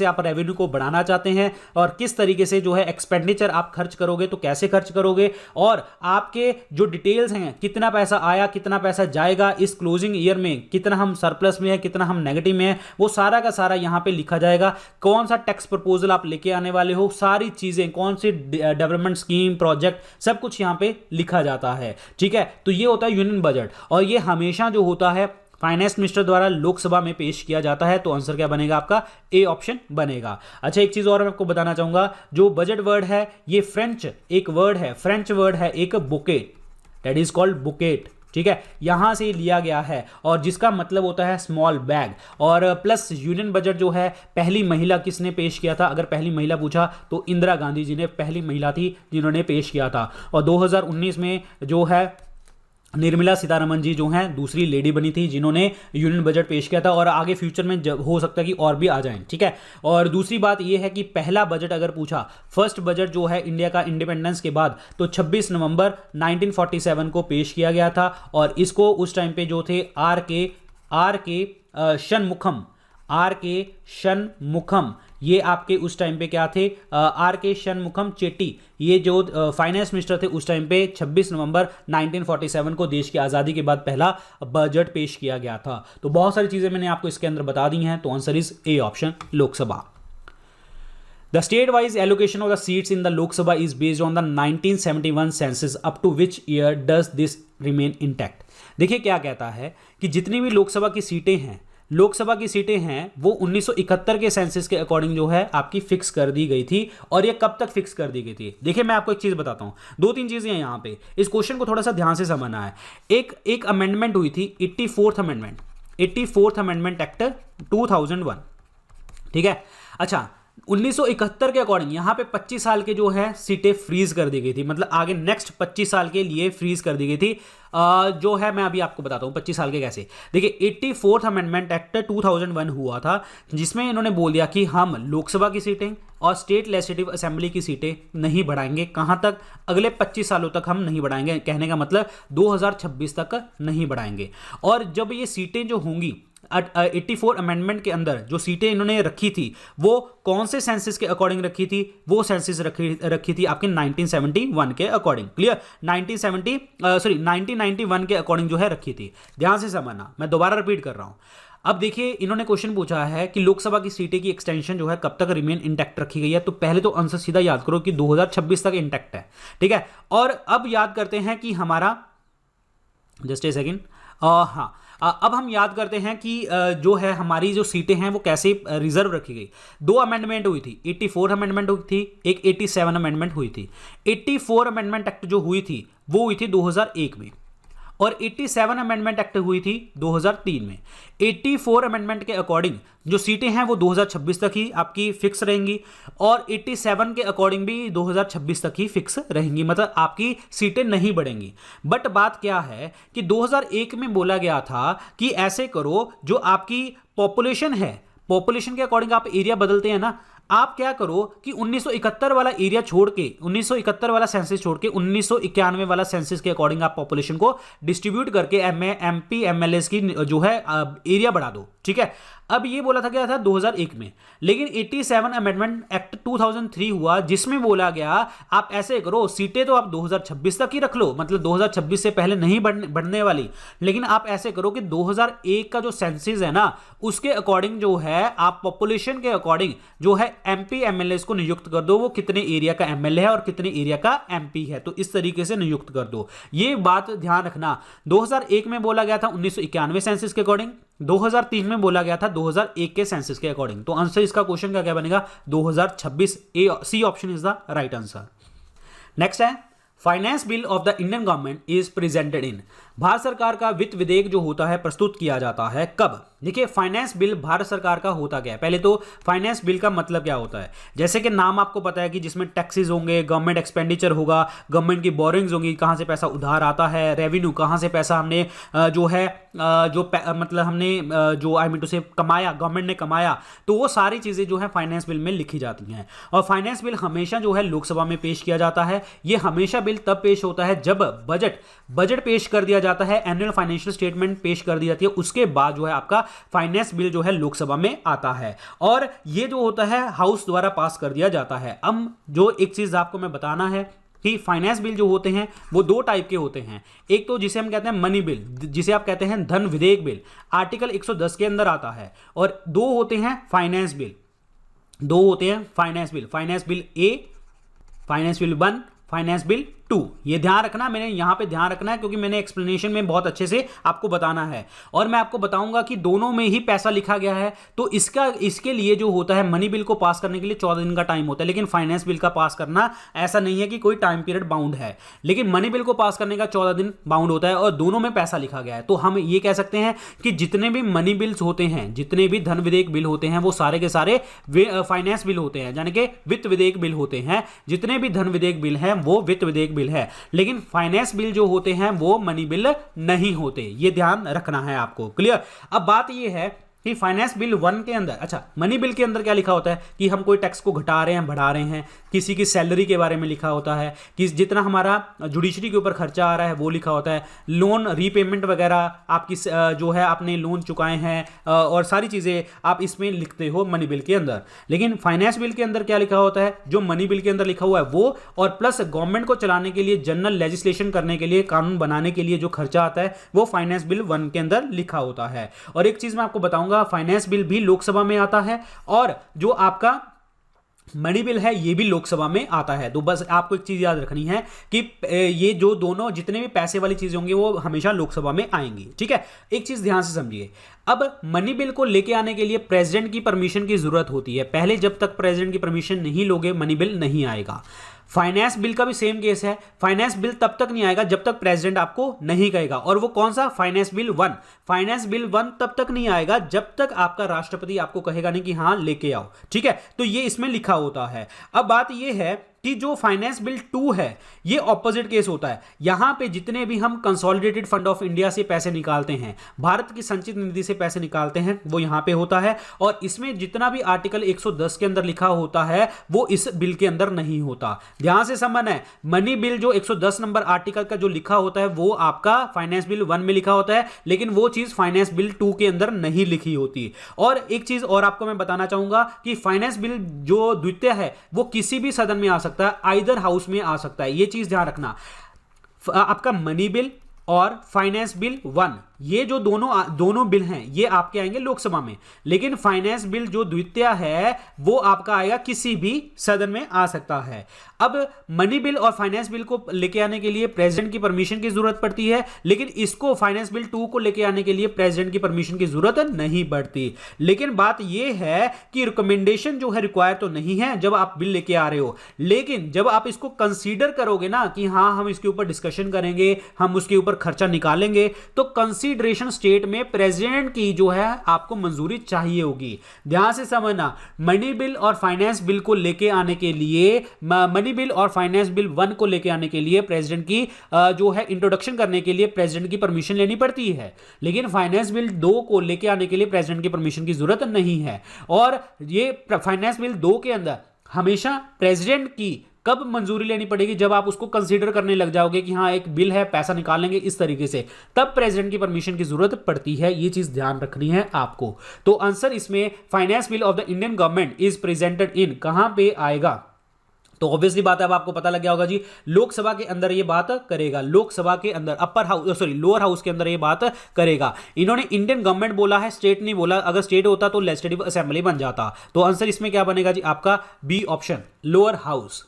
आप रेवेन्यू को बढ़ाना चाहते हैं, और किस तरीके से जो है एक्सपेंडिचर आप खर्च करोगे, तो कैसे खर्च करोगे, और आपके जो डिटेल्स हैं, कितना पैसा आया, कितना पैसा जाएगा इस क्लोजिंग ईयर में, कितना हम सरप्लस में है, कितना हम नेगेटिव में है, वो सारा का सारा यहां पे लिखा जाएगा। कौन सा टैक्स प्रपोजल आप लेके आने वाले हो, सारी चीजें, कौन सी डेवलपमेंट स्कीम, प्रोजेक्ट, सब कुछ यहां पे लिखा जाता है, ठीक है। तो ये होता है यूनियन बजट, और ये हमेशा जो होता है फाइनेंस मिनिस्टर द्वारा लोकसभा में पेश किया जाता है। तो आंसर क्या बनेगा आपका? ए ऑप्शन बनेगा। अच्छा, एक चीज और मैं आपको बताना चाहूंगा, जो बजट वर्ड है ये फ्रेंच वर्ड है एक bouquet, that is called bouquet, ठीक है, यहां से लिया गया है, और जिसका मतलब होता है स्मॉल बैग। और प्लस यूनियन बजट जो है, पहली महिला किसने पेश किया था? अगर पहली महिला पूछा तो इंदिरा गांधी जी ने पहली महिला थी जिन्होंने पेश किया था। और 2019 में जो है निर्मला सीतारमण जी जो हैं दूसरी लेडी बनी थी जिन्होंने यूनियन बजट पेश किया था, और आगे फ्यूचर में हो सकता है कि और भी आ जाएं, ठीक है। और दूसरी बात यह है कि पहला बजट अगर पूछा, फर्स्ट बजट जो है इंडिया का इंडिपेंडेंस के बाद, तो 26 नवंबर 1947 को पेश किया गया था। और इसको उस टाइम पे जो थे आर के आर के शनमुखम, ये आपके उस टाइम पे क्या थे, आर के शनमुखम चेट्टी, ये जो फाइनेंस मिनिस्टर थे उस टाइम पे 26 नवंबर 1947 को देश की आज़ादी के बाद पहला बजट पेश किया गया था। तो बहुत सारी चीज़ें मैंने आपको इसके अंदर बता दी हैं, तो answer is A option, Lok Sabha. The state-wise allocation of the seats in the Lok Sabha is based on the 1971 census. Up to which year does this remain intact? देखिए क्या कहता है कि जितनी भी लोकसभा की सीटें हैं, लोकसभा की सीटें हैं वो 1971 के सेंसस के अकॉर्डिंग जो है आपकी फिक्स कर दी गई थी। और ये कब तक फिक्स कर दी गई थी? देखिए मैं आपको एक चीज बताता हूं, दो तीन चीजें हैं यहां पे, इस क्वेश्चन को थोड़ा सा ध्यान से समझना है। एक अमेंडमेंट हुई थी 84th अमेंडमेंट एक्ट 2001, ठीक है। अच्छा, 1971 के अकॉर्डिंग यहां पे 25 साल के जो है सीटें फ्रीज कर दी गई थी, मतलब आगे नेक्स्ट 25 साल के लिए फ्रीज कर दी गई थी। जो है मैं अभी आपको बताता हूं 25 साल के कैसे। देखिए 84th अमेंडमेंट एक्ट 2001 हुआ था, जिसमें इन्होंने बोल दिया कि हम लोकसभा की सीटें और स्टेट लेजिस्लेटिव असेंबली की सीटें नहीं बढ़ाएंगे। कहां तक? अगले 25 सालों तक हम नहीं बढ़ाएंगे, कहने का मतलब 2026 तक नहीं बढ़ाएंगे। और जब ये सीटें जो होंगी 84 अमेंडमेंट के अंदर जो सीटें इन्होंने रखी थी वो कौन से सेंसस के अकॉर्डिंग रखी थी? वो सेंसस रखी थी आपके 1971 के अकॉर्डिंग। क्लियर? 1991 के अकॉर्डिंग जो है रखी थी। ध्यान से समझना, मैं दोबारा रिपीट कर रहा हूं। अब देखिए इन्होंने क्वेश्चन पूछा है कि लोकसभा की सीटें की एक्सटेंशन जो है कब तक रिमेन इंटैक्ट रखी गई है। तो पहले तो आंसर सीधा याद करो कि 2026 तक इंटैक्ट है, ठीक है। और अब याद करते हैं कि हमारा, जस्ट ए सेकेंड, हाँ, अब हम याद करते हैं कि जो है हमारी जो सीटें हैं वो कैसे रिजर्व रखी गई। दो अमेंडमेंट हुई थी, 84 अमेंडमेंट हुई थी, एक 87 अमेंडमेंट हुई थी। 84 अमेंडमेंट एक्ट जो हुई थी वो हुई थी 2001 में, और 87 अमेंडमेंट एक्ट हुई थी 2003 में। 84 अमेंडमेंट के अकॉर्डिंग जो सीटें हैं वो 2026 तक ही आपकी फिक्स रहेंगी, और 87 के अकॉर्डिंग भी 2026 तक ही फिक्स रहेंगी, मतलब आपकी सीटें नहीं बढ़ेंगी। बट बात क्या है कि 2001 में बोला गया था कि ऐसे करो, जो आपकी पॉपुलेशन है, पॉपुलेशन के अकॉर्डिंग आप एरिया बदलते हैं ना, आप क्या करो कि 1971 वाला एरिया छोड़ के, 1971 वाला सेंसस छोड़ के 1991 वाला सेंसस के अकॉर्डिंग आप पॉपुलेशन को डिस्ट्रीब्यूट करके एमपी एमएलएस की जो है एरिया बढ़ा दो, ठीक है। अब ये बोला था क्या था 2001 में, लेकिन 87 अमेंडमेंट एक्ट 2003 हुआ, जिसमें बोला गया आप ऐसे करो, सीटें तो आप 2026 तक ही रख लो, मतलब 2026 से पहले नहीं बढ़ने वाली, लेकिन आप ऐसे करो कि 2001 का जो सेंसस है ना उसके अकॉर्डिंग जो है आप पॉपुलेशन के अकॉर्डिंग जो है एमपी एमएलएस को नियुक्त कर दो, वो कितने एरिया का एमएलए है और कितने एरिया का एमपी है, तो इस तरीके से नियुक्त कर दो। ये बात ध्यान रखना। 2001 में बोला गया था 1991 सेंसस के अकॉर्डिंग, 2003 में बोला गया था 2001 के सेंसस के अकॉर्डिंग। तो आंसर इसका क्वेश्चन का क्या बनेगा? 2026, C option is the right answer. Next है finance bill of the Indian government is presented in. Bharat सरकार का वित्त विधेयक जो होता है प्रस्तुत किया जाता है कब? देखिए फाइनेंस बिल भारत सरकार का होता क्या है। पहले तो फाइनेंस बिल का मतलब क्या होता है, जैसे कि नाम आपको पता है कि जिसमें टैक्सेस होंगे, गवर्नमेंट एक्सपेंडिचर होगा, गवर्नमेंट की बोरिंग्स होंगी, कहां से पैसा उधार आता है, रेवेन्यू कहां से पैसा हमने जो है मतलब हमने जो आई मीन टू से कमाया, गवर्नमेंट ने कमाया, तो वो सारी चीजें जो है फाइनेंस बिल में लिखी जाती हैं। और फाइनेंस बिल हमेशा जो है लोकसभा में पेश किया जाता है। ये हमेशा बिल तब पेश होता है जब बजट पेश कर दिया जाता है, एनुअल फाइनेंशियल स्टेटमेंट पेश कर दी जाती है, उसके बाद जो है आपका फाइनेंस बिल जो है लोकसभा में आता है, और ये जो होता है हाउस द्वारा पास कर दिया जाता है। अब जो एक चीज आपको मैं बताना है कि फाइनेंस बिल जो होते हैं वो दो टाइप के होते हैं। एक तो जिसे हम कहते हैं मनी बिल, जिसे आप कहते हैं धन विधेयक बिल, आर्टिकल 110 के अंदर आता है, और दो होते हैं फाइनेंस बिल, दो होते हैं फाइनेंस बिल, फाइनेंस बिल ए, फाइनेंस बिल 1, फाइनेंस बिल 2। ये ध्यान रखना, मैंने यहां पे ध्यान रखना है क्योंकि मैंने एक्सप्लेनेशन में बहुत अच्छे से आपको बताना है, और मैं आपको बताऊंगा कि दोनों में ही पैसा लिखा गया है। तो इसके लिए जो होता है मनी बिल को पास करने के लिए 14 दिन का टाइम होता है, लेकिन फाइनेंस बिल का पास करना ऐसा नहीं है कि कोई टाइम पीरियड बाउंड है, लेकिन मनी बिल को पास करने का 14 दिन बाउंड होता है, और दोनों में पैसा लिखा गया है। तो हम ये कह सकते हैं कि जितने भी मनी बिल्स होते हैं, जितने भी धन विधेयक बिल होते हैं, वो सारे के सारे फाइनेंस बिल होते हैं, यानी कि वित्त विधेयक बिल होते हैं। जितने भी धन विधेयक बिल हैं वो वित्त विधेयक बिल है, लेकिन फाइनेंस बिल जो होते हैं वो मनी बिल नहीं होते। ये ध्यान रखना है आपको। क्लियर? अब बात ये है कि फाइनेंस बिल 1 के अंदर, अच्छा मनी बिल के अंदर क्या लिखा होता है कि हम कोई टैक्स को घटा रहे हैं, बढ़ा रहे हैं, किसी की सैलरी के बारे में लिखा होता है, कि जितना हमारा जुडिशरी के ऊपर खर्चा आ रहा है वो लिखा होता है, लोन रीपेमेंट वगैरह आपकी जो है आपने लोन चुकाए हैं और सारी चीज़ें आप इसमें लिखते हो मनी बिल के अंदर। लेकिन फाइनेंस बिल के अंदर क्या लिखा होता है, जो मनी बिल के अंदर लिखा हुआ है वो, और प्लस गवर्नमेंट को चलाने के लिए, जनरल लेजिस्लेशन करने के लिए, कानून बनाने के लिए जो खर्चा आता है वो फाइनेंस बिल 1 के अंदर लिखा होता है। और एक चीज मैं आपको बताऊंगा, फाइनेंस बिल भी लोकसभा में आता है और जो आपका मनी बिल है ये भी लोकसभा में आता है। तो बस आपको एक चीज याद रखनी है कि ये जो दोनों जितने भी पैसे वाली चीजें होंगी वो हमेशा लोकसभा में आएंगी। ठीक है, एक चीज ध्यान से समझिए, अब मनी बिल को लेके आने के लिए प्रेसिडेंट की परमिशन की जरूरत होती है। पहले जब तक प्रेसिडेंट की परमिशन नहीं लोगे मनी बिल नहीं आएगा। फाइनेंस बिल का भी सेम केस है, फाइनेंस बिल तब तक नहीं आएगा जब तक प्रेसिडेंट आपको नहीं कहेगा। और वो कौन सा, फाइनेंस बिल 1। फाइनेंस बिल 1 तब तक नहीं आएगा जब तक आपका राष्ट्रपति आपको कहेगा नहीं कि हां लेके आओ। ठीक है, तो ये इसमें लिखा होता है। अब बात ये है कि जो फाइनेंस बिल 2 है ये ऑपोजिट केस होता है। यहां पे जितने भी हम कंसोलिडेटेड फंड ऑफ इंडिया से पैसे निकालते हैं, भारत की संचित निधि से पैसे निकालते हैं, वो यहां पे होता है। और इसमें जितना भी आर्टिकल 110 के अंदर लिखा होता है वो इस बिल के अंदर नहीं होता। ध्यान से समझना है, मनी बिल जो 110 नंबर आर्टिकल का जो लिखा होता है वो आपका फाइनेंस बिल 1 में लिखा होता है, लेकिन वो चीज फाइनेंस बिल 2 के अंदर नहीं लिखी होती। और एक चीज और आपको मैं बताना चाहूंगा कि फाइनेंस बिल जो द्वितीय है वो किसी भी सदन में आ सकता है, आइदर हाउस में आ सकता है। ये चीज ध्यान रखना, आपका मनी बिल और फाइनेंस बिल 1 ये जो दोनों बिल हैं ये आपके आएंगे लोकसभा में, लेकिन फाइनेंस बिल जो द्वितीय है वो आपका आएगा किसी भी सदन में आ सकता है। अब मनी बिल और फाइनेंस बिल को लेके आने के लिए प्रेसिडेंट की परमिशन की जरूरत पड़ती है, लेकिन इसको फाइनेंस बिल 2 को लेके आने के लिए प्रेसिडेंट की परमिशन की जरूरत नहीं पड़ती। लेकिन बात यह है कि रिकमेंडेशन जो है रिक्वायर तो नहीं है जब आप बिल लेके आ रहे हो, लेकिन जब आप इसको कंसीडर करोगे ना कि हां हम इसके ऊपर डिस्कशन करेंगे, हम उसके ऊपर खर्चा निकालेंगे, तो कंसीडरेशन स्टेट में प्रेसिडेंट की जो है आपको मंजूरी चाहिए होगी। ध्यान से समझना, मनी बिल और फाइनेंस बिल को लेके आने के लिए, मनी बिल और फाइनेंस बिल 1 को लेके आने के लिए प्रेसिडेंट की जो है इंट्रोडक्शन करने के लिए प्रेसिडेंट की परमिशन लेनी पड़ती है, लेकिन फाइनेंस बिल 2 को लेके आने के लिए प्रेसिडेंट की परमिशन की जरूरत नहीं है। और ये फाइनेंस बिल 2 के अंदर हमेशा प्रेसिडेंट की कब मंजूरी लेनी पड़ेगी, जब आप उसको कंसीडर करने लग जाओगे कि हाँ एक बिल है, पैसा निकालेंगे इस तरीके से, तब प्रेसिडेंट की परमिशन की जरूरत पड़ती है। ये चीज ध्यान रखनी है आपको। तो आंसर इसमें finance bill of the Indian government is presented इन कहां पे आएगा, तो ऑब्वियसली बात है, अब आपको पता लग गया होगा जी, लोकसभा के अंदर ये बात करेगा, लोकसभा के अंदर लोअर हाउस के अंदर ये बात करेगा। इन्होंने इंडियन गवर्नमेंट बोला है, स्टेट नहीं बोला। अगर स्टेट होता तो लेजिस्लेटिव असेंबली बन जाता। तो आंसर इसमें क्या बनेगा जी आपका B option, lower house.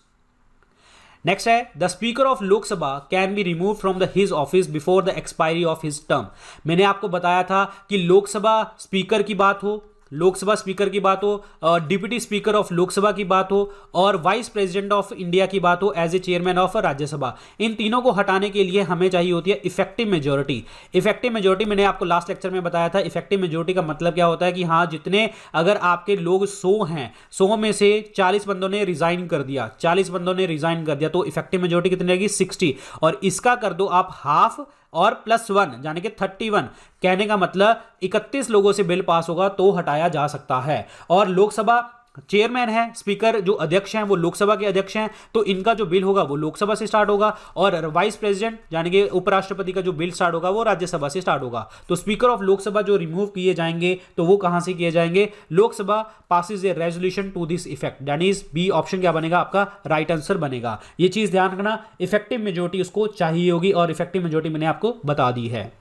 Next है, the speaker of Lok Sabha can be remove from the his office before the expiry of his term. मैंने आपको बताया था कि लोकसभा स्पीकर की बात हो, लोकसभा स्पीकर की बात हो, डिप्टी स्पीकर ऑफ लोकसभा की बात हो, और वाइस प्रेसिडेंट ऑफ इंडिया की बात हो as a chairman of Rajya Sabha, इन तीनों को हटाने के लिए हमें चाहिए होती है इफेक्टिव मेजोरिटी। इफेक्टिव मेजोरिटी मैंने आपको लास्ट लेक्चर में बताया था। इफेक्टिव मेजोरिटी का मतलब क्या होता है कि हाँ जितने, अगर आपके लोग 100 हैं, 100 में से 40 बंदों ने रिजाइन कर दिया, 40 बंदों ने रिजाइन कर दिया, तो इफेक्टिव मेजोरिटी कितनी रहेगी 60, और इसका कर दो आप हाफ और +1 यानी कि 31। कहने का मतलब 31 लोगों से बिल पास होगा तो हटाया जा सकता है। और लोकसभा चेयरमैन है, स्पीकर जो अध्यक्ष हैं वो लोकसभा के अध्यक्ष हैं, तो इनका जो बिल होगा वो लोकसभा से स्टार्ट होगा, और वाइस प्रेसिडेंट यानी कि उपराष्ट्रपति का जो बिल स्टार्ट होगा वो राज्यसभा से स्टार्ट होगा। तो स्पीकर ऑफ लोकसभा जो रिमूव किए जाएंगे तो वो कहां से किए जाएंगे, Lok Sabha passes a resolution to this effect, यानी बी ऑप्शन क्या बनेगा आपका राइट आंसर बनेगा। ये चीज ध्यान रखना, इफेक्टिव मेजोरिटी उसको चाहिए होगी, और इफेक्टिव मेजोरिटी मैंने आपको बता दी है।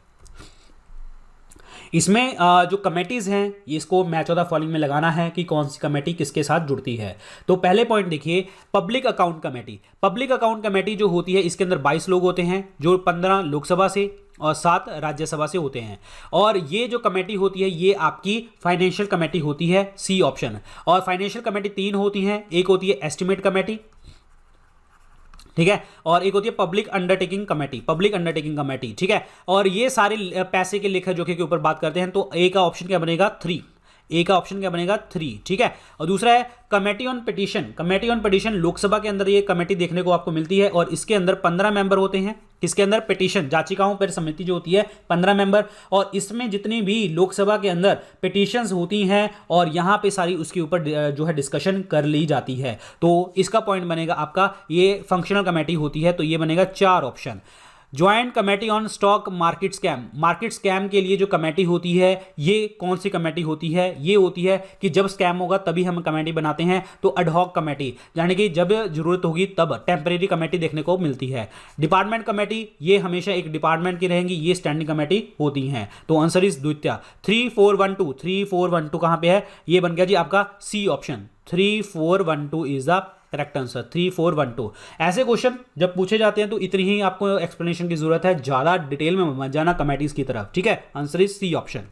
इसमें जो कमेटीज हैं इसको मैच ऑफ द फॉलोइंग में लगाना है कि कौन सी कमेटी किसके साथ जुड़ती है। तो पहले पॉइंट देखिए, public account committee. Public account committee जो होती है इसके अंदर 22 लोग होते हैं, जो 15 लोकसभा से और 7 राज्यसभा से होते हैं। और ये जो कमेटी होती है ये आपकी फाइनेंशियल कमेटी होती है, सी ऑप्शन। और फाइनेंशियल कमेटी 3 होती हैं, एक होती है एस्टिमेट कमेटी, ठीक है, और एक होती है public undertaking committee, public undertaking committee, ठीक है। और ये सारे पैसे के लेखा जोखा के ऊपर बात करते हैं। तो ए का ऑप्शन क्या बनेगा 3, ए का ऑप्शन क्या बनेगा 3, ठीक है। और दूसरा है committee on petition. Committee on petition Lok Sabha के अंदर ये कमेटी देखने को आपको मिलती है और इसके अंदर 15 मेंबर होते हैं। किसके अंदर? पिटीशन याचिकाओं पर समिति जो होती है 15 मेंबर, और इसमें जितनी भी लोकसभा के अंदर पिटीशंस होती हैं और यहां पे सारी उसके ऊपर जो है डिस्कशन कर ली जाती है। तो इसका पॉइंट बनेगा आपका, ये फंक्शनल कमेटी होती है, तो ये बनेगा 4 option. Joint committee on stock market scam. Market scam के लिए जो कमेटी होती है ये कौन सी कमेटी होती है? ये होती है कि जब स्कैम होगा तभी हम कमेटी बनाते हैं, तो एडहॉक कमेटी, यानी कि जब जरूरत होगी तब टेम्परेरी कमेटी देखने को मिलती है। डिपार्टमेंट कमेटी ये हमेशा एक डिपार्टमेंट की रहेंगी, ये स्टैंडिंग कमेटी होती हैं। तो आंसर इज द्वितीय 3412। 3412 कहां पे है? ये बन गया जी आपका C option. 3412 is the correct answer. 3412। ऐसे क्वेश्चन जब पूछे जाते हैं तो इतनी ही आपको एक्सप्लेनेशन की जरूरत है, ज्यादा डिटेल में मत जाना कमेटीज की तरफ, ठीक है। Answer is C option.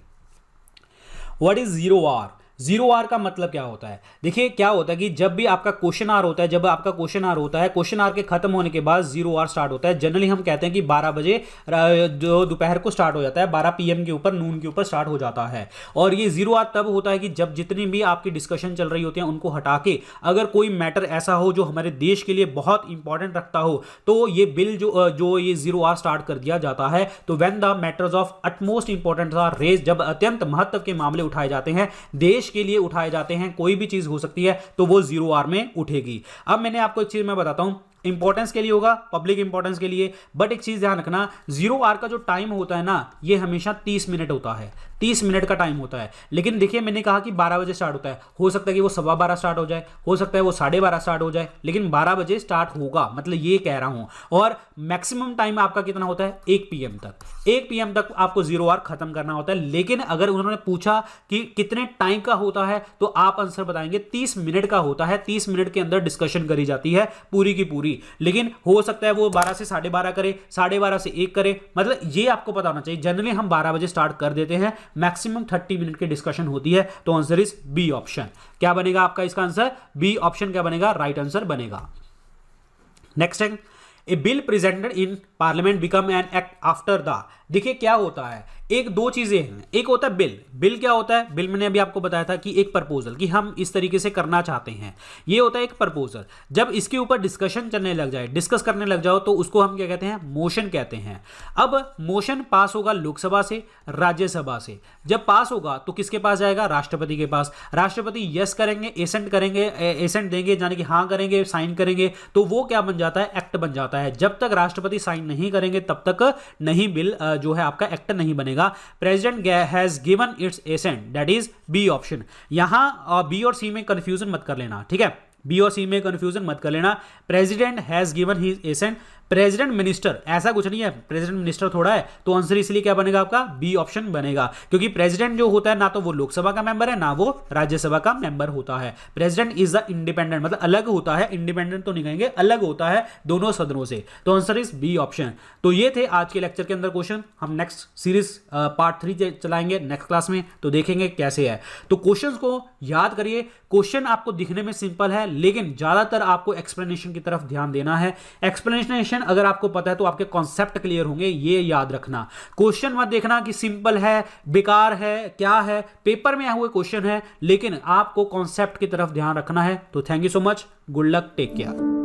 What is 0R? 0R का मतलब क्या होता है? देखिए क्या होता है कि जब भी आपका क्वेश्चन आर होता है, जब आपका क्वेश्चन आर होता है, क्वेश्चन आर के खत्म होने के बाद 0R स्टार्ट होता है। जनरली हम कहते हैं कि 12 बजे जो दोपहर को स्टार्ट हो जाता है, 12 PM के ऊपर, नून के ऊपर स्टार्ट हो जाता है। और ये 0R तब होता है कि जब जितनी भी आपकी डिस्कशन चल रही होती है उनको हटा के अगर कोई मैटर ऐसा हो जो हमारे देश के लिए बहुत इंपॉर्टेंट रखता हो, तो ये बिल जो ये 0R स्टार्ट कर दिया जाता है। तो when the matters of utmost importance are raise, जब अत्यंत महत्व के मामले उठाए जाते हैं, देश के लिए उठाए जाते हैं, कोई भी चीज हो सकती है, तो वो 0R में उठेगी। अब मैंने आपको एक चीज मैं बताता हूं, इंपॉर्टेंस के लिए होगा, पब्लिक इंपॉर्टेंस के लिए, बट एक चीज ध्यान रखना, 0R का जो टाइम होता है ना, ये हमेशा 30 मिनट होता है। 30 मिनट का टाइम होता है। लेकिन देखिए मैंने कहा कि 12 बजे स्टार्ट होता है, हो सकता है कि वो 12:15 स्टार्ट हो जाए, हो सकता है वो 12:30 स्टार्ट हो जाए, लेकिन 12 बजे स्टार्ट होगा, मतलब ये कह रहा हूं। और मैक्सिमम टाइम आपका कितना होता है? 1 PM तक। 1 PM तक आपको 0R खत्म करना होता है। लेकिन अगर उन्होंने पूछा कि कितने टाइम का होता है, तो आप आंसर बताएंगे 30 मिनट का होता है। 30 मिनट के अंदर डिस्कशन करी जाती है पूरी की पूरी। लेकिन हो सकता है वो 12 से 12:30 करे, 12:30 से 1 करे, मतलब ये आपको पता होना चाहिए। जनरली हम 12 बजे स्टार्ट कर देते हैं, मैक्सिमम 30 मिनट की डिस्कशन होती है। तो आंसर इज बी ऑप्शन। क्या बनेगा आपका इसका आंसर? बी ऑप्शन क्या बनेगा? राइट आंसर बनेगा। नेक्स्ट है a bill presented in parliament become an act after the. देखिए क्या होता है, एक दो चीजें हैं। एक होता है बिल। बिल क्या होता है? बिल मैंने अभी आपको बताया था कि एक प्रपोजल, कि हम इस तरीके से करना चाहते हैं, ये होता है एक प्रपोजल। जब इसके ऊपर डिस्कशन चलने लग जाए, डिस्कस करने लग जाओ, तो उसको हम क्या कहते हैं? मोशन कहते हैं। अब मोशन पास होगा लोकसभा से, राज्यसभा से। जब पास होगा तो किसके पास जाएगा? राष्ट्रपति के पास। राष्ट्रपति यस करेंगे, एसेंट करेंगे, एसेंट देंगे, यानी कि हाँ करेंगे, साइन करेंगे, तो वो क्या बन जाता है? एक्ट बन जाता है। जब तक राष्ट्रपति साइन नहीं करेंगे तब तक नहीं बिल जो है आपका एक्ट नहीं बनेगा। President has given its assent, that is B option. यहां बी और सी में कंफ्यूजन मत कर लेना, ठीक है। बी और सी में कंफ्यूजन मत कर लेना। President has given his assent, president minister ऐसा कुछ नहीं है, प्रेसिडेंट मिनिस्टर थोड़ा है। तो आंसर इसलिए क्या बनेगा आपका? बी ऑप्शन बनेगा, क्योंकि प्रेसिडेंट जो होता है ना तो वो लोकसभा का मेंबर है, ना वो राज्यसभा का मेंबर होता है। प्रेसिडेंट इज द इंडिपेंडेंट, मतलब अलग होता है, इंडिपेंडेंट तो नहीं कहेंगे, अलग होता है दोनों सदनों से। तो आंसर इज बी ऑप्शन। तो ये थे आज के लेक्चर के अंदर क्वेश्चन। हम नेक्स्ट सीरीज पार्ट 3 चलाएंगे नेक्स्ट क्लास में, तो देखेंगे कैसे है। तो क्वेश्चंस को याद करिए। क्वेश्चन आपको दिखने में सिंपल है, लेकिन ज्यादातर आपको एक्सप्लेनेशन की तरफ ध्यान देना है। एक्सप्लेनेशन अगर आपको पता है तो आपके कॉन्सेप्ट क्लियर होंगे, ये याद रखना। क्वेश्चन मत देखना कि सिंपल है, बेकार है, क्या है। पेपर में हुए क्वेश्चन है, लेकिन आपको कॉन्सेप्ट की तरफ ध्यान रखना है। तो thank you so much, good luck, take care.